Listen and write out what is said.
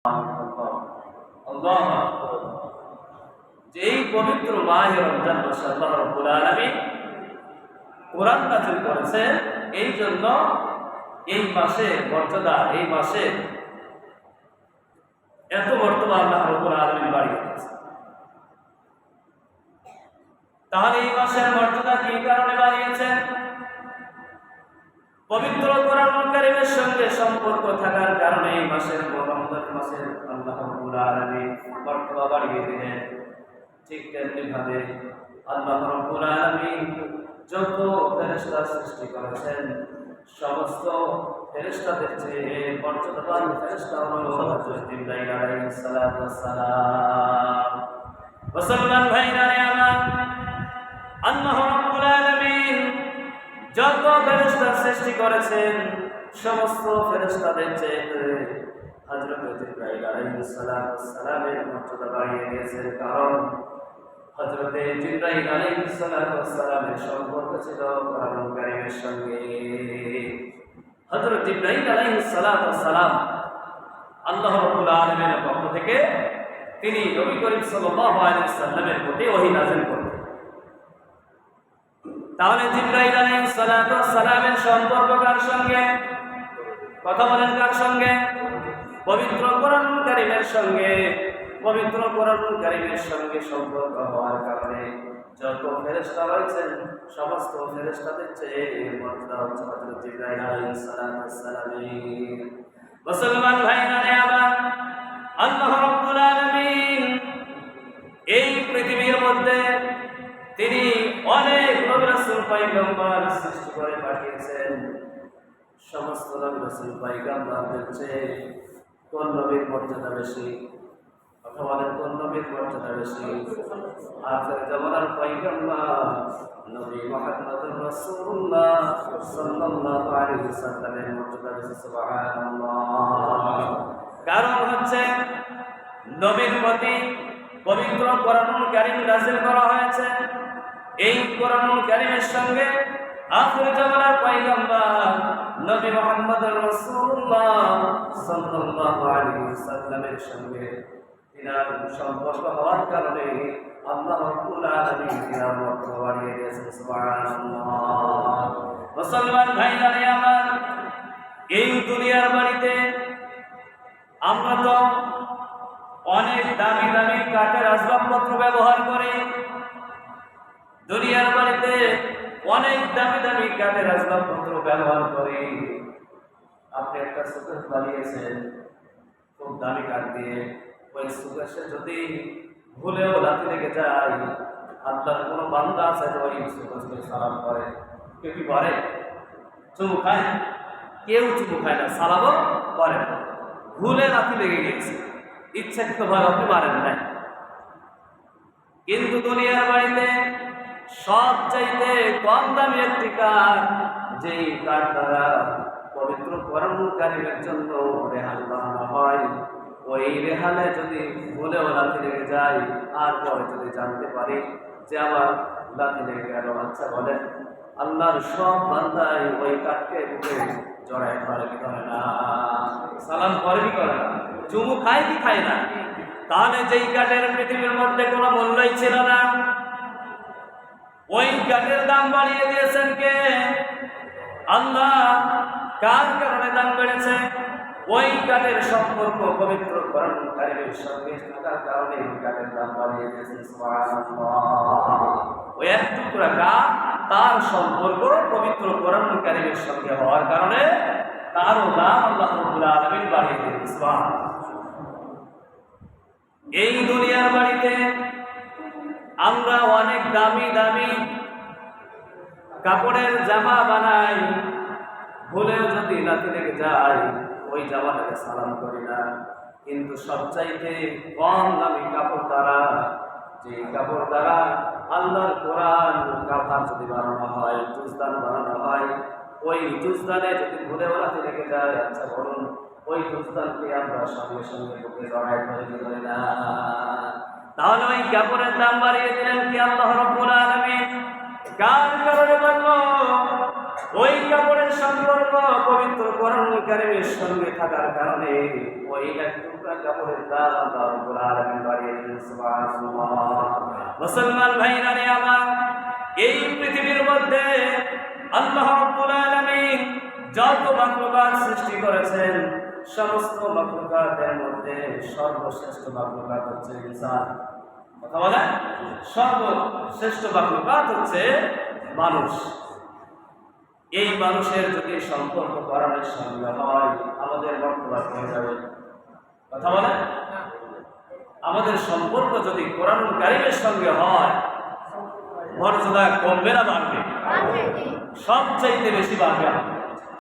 আল্লাহ যেই পবিত্র মাহে রমজান মাসে আল্লাহ রাব্বুল আলামিন কোরআন নাযিল করেছেন, এই জন্য এই মাসের মর্যাদা, এই মাসে এত মর্যাদা আল্লাহ রাব্বুল আলামিন বাড়িয়ে দিয়েছেন। তাহলে এই মাসের মর্যাদা কি কারণে বাড়িয়েছেন? পবিত্র কোরআনুল কারীমের সঙ্গে সম্পর্ক থাকার কারণে এই মাসের রমজান মাসের আল্লাহ রাব্বুল আলামিন মর্যাদা বাড়িয়ে দিলেন। ঠিক তেমনি ভাবে আল্লাহ রাব্বুল আলামিন যত ফেরেশতা সৃষ্টি করেছেন, সমস্ত ফেরেশতাদের চেয়ে মর্যাদাবান ফেরেশতা হলো হযরত জিবরাইল আলাইহিস সালাতু ওয়াস সালাম। মুসলমান ভাইরা আমার, আল্লাহ রাব্বুল আলামিন যত ফেরেশতা সৃষ্টি করেছেন, সমস্ত ফেরেশতাদের চেয়ে হযরত জিবরাইল আলাইহিস সালাতু ওয়াস সালামের মর্যাদা বাড়িয়ে দিয়েছেন। কারণ হযরত জিবরাইল আলাইহিস সালাতু ওয়াস সালামের সম্পর্ক ছিল কোরআনুল কারীমের সঙ্গে। হযরত জিবরাইল আলাইহিস সালাতু ওয়াস সালাম আল্লাহ রাব্বুল আলামিনের পক্ষ থেকে তিনি নবী করিম সাল্লাল্লাহু আলাইহি ওয়াসাল্লামের প্রতি ওহী নাযিল করতেন। তাহলে জিবরাইল আলাইহিস সালাতু ওয়াস সালামের সম্পর্ক কার সঙ্গে? কথা বলেন, কার সঙ্গে? পবিত্র কোরআনুল কারীমের সঙ্গে। পবিত্র কোরআনুল কারীমের সঙ্গে সম্পর্ক হওয়ার কারণে যত ফেরেশতা রয়েছেন, সমস্ত ফেরেশতাদের চেয়ে মর্যাদা হচ্ছে হযরত জিবরাইল আলাইহিস সালাতু ওয়াস সালামের। মুসলমান ভাইরা আমার, আল্লাহ রাব্বুল আলামিন এই পৃথিবীর মধ্যে তিনি অনেক নবী রাসূল পয়গম্বর সৃষ্টি করে পাঠিয়েছেন। সমস্ত নবী রাসূল পয়গম্বরদের চেয়ে কোন নবীর মর্যাদা বেশি? কথা বলেন, কোন নবীর মর্যাদা বেশি? আখির জামানার পয়গম্বর নবী মুহাম্মদুর রাসূলুল্লাহ সাল্লাল্লাহু আলাইহি ওয়াসাল্লামের মর্যাদা বেশি। সুবহানাল্লাহ। কারণ হচ্ছে নবীর প্রতি পবিত্র কোরআনুল কারীম নাযিল করা হয়েছে। এই কোরআনুল কারীমের সঙ্গে আখির জামানার পয়গম্বর নবী মুহাম্মদুর রাসূলুল্লাহ সাল্লাল্লাহু আলাইহি ওয়াসাল্লামের সঙ্গে তিনার সম্পর্ক হওয়ার কারণে আল্লাহ রাব্বুল আলামিন তিনার মর্যাদা বাড়িয়ে দিয়েছেন। সুবহানাল্লাহ। মুসলমান ভাইরা আমার, এই দুনিয়ার বাড়িতে আমরা তো অনেক দামি দামি কাঠের আসবাবপত্র ব্যবহার করি। দুনিয়ার বাড়িতে অনেক দামি দামি কাঠের আসবাবপত্র ব্যবহার করি। আপনি একটা সুকেশ বানিয়েছেন খুব দামি কাঠ দিয়ে, ওই সুকেশে যদি ভুলেও লাথি লেগে যায়, আপনার কোনো বান্দা আছে যে ওই সুকেশকে সালাম করে? কেউ কি করে? চুমু খায়? কেউ চুমু খায় না, সালামও করে না। ভুলে লাথি লেগে গেছে, ইচ্ছাকৃতভাবে আপনি মারেন না। কিন্তু দুনিয়ার বাড়িতে সব চাইতে কম দামি একটি কাঠ, যেই কাঠ দ্বারা পবিত্র কোরআনুল কারীমের জন্য রেহান বানানো হয়, ওই রেহানে যদি ভুলেও লাথি লেগে যায়, আর পরে যদি জানতে পারি যে আমার লাথি লেগে গেল, আচ্ছা বলেন, আল্লাহর সব বান্দাই ওই কাঠকে বুকে জড়ায় ধরে কি করে না? সালাম করে কি করে না? চুমু খায় কি খায় না? তাহলে যেই কাঠের পৃথিবীর মধ্যে কোনো মূল্যই ছিল না, ওই কাঠের দাম বাড়িয়ে দিয়েছেন কে? আল্লাহ। কার কারণে দাম বেড়েছে? ওই কাঠের সম্পর্ক পবিত্র কোরআনুল কারীমের সঙ্গে থাকার কারণে ওই কাঠের দাম বাড়িয়ে দিয়েছেন। সুবহানাল্লাহ। ওই এক টুকরা কাঠ, তার সম্পর্ক পবিত্র কোরআনুল কারীমের সঙ্গে হওয়ার কারণে তারও দাম আল্লাহ রাব্বুল আলামিন বাড়িয়ে দিয়েছেন। সুবহানাল্লাহ। এই দুনিয়ার বাড়িতে আমরা অনেক দামি দামি কাপড়ের জামা বানাই, ভুলেও যদি লাথি লেগে যায় ওই জামাটাকে সালাম করি না। কিন্তু সবচাইতে কম দামি কাপড় দ্বারা, যে কাপড় দ্বারা আল্লাহর কোরআন কাভার যদি বানানো হয়, জুজদান বানানো হয়, ওই জুজদানে যদি ভুলেও লাথি লেগে যায়, আচ্ছা বলুন, ওই জুজদানকে আমরা সঙ্গে সঙ্গে বুকে জড়ায় ধরে না? তাহলে ওই কাপড়ের দাম বাড়িয়ে দিলেন কি আল্লাহ রাব্বুল আলামিন? কার কারণে বলল? ওই কাপড়ের সম্পর্ক পবিত্র কোরআনুল কারীমের সঙ্গে থাকার কারণে ওই এক টুকরা কাপড়ের দাম আল্লাহ রাব্বুল আলামিন বাড়িয়ে দিলেন। সুবহানাল্লাহ। মুসলমান ভাইরা রে আমার, এই পৃথিবীর মধ্যে আল্লাহ রাব্বুল আলামিন যত মাখলুকাত সৃষ্টি করেছেন, সমস্ত মাখলুকাতের মধ্যে সর্বশ্রেষ্ঠ মাখলুকাত হচ্ছে ইনসান। কথা বলেন, সর্বশ্রেষ্ঠ মাখলুকাত হচ্ছে মানুষ। এই মানুষের যদি সম্পর্ক কোরআনের সঙ্গে হয়, আমাদের বর্তমান হয়ে যাবে। কথা বলেন, আমাদের সম্পর্ক যদি কোরআনুল কারীমের সঙ্গে হয়, মর্যাদা কমবে না বাড়বে? সবচাইতে বেশি বাড়বে।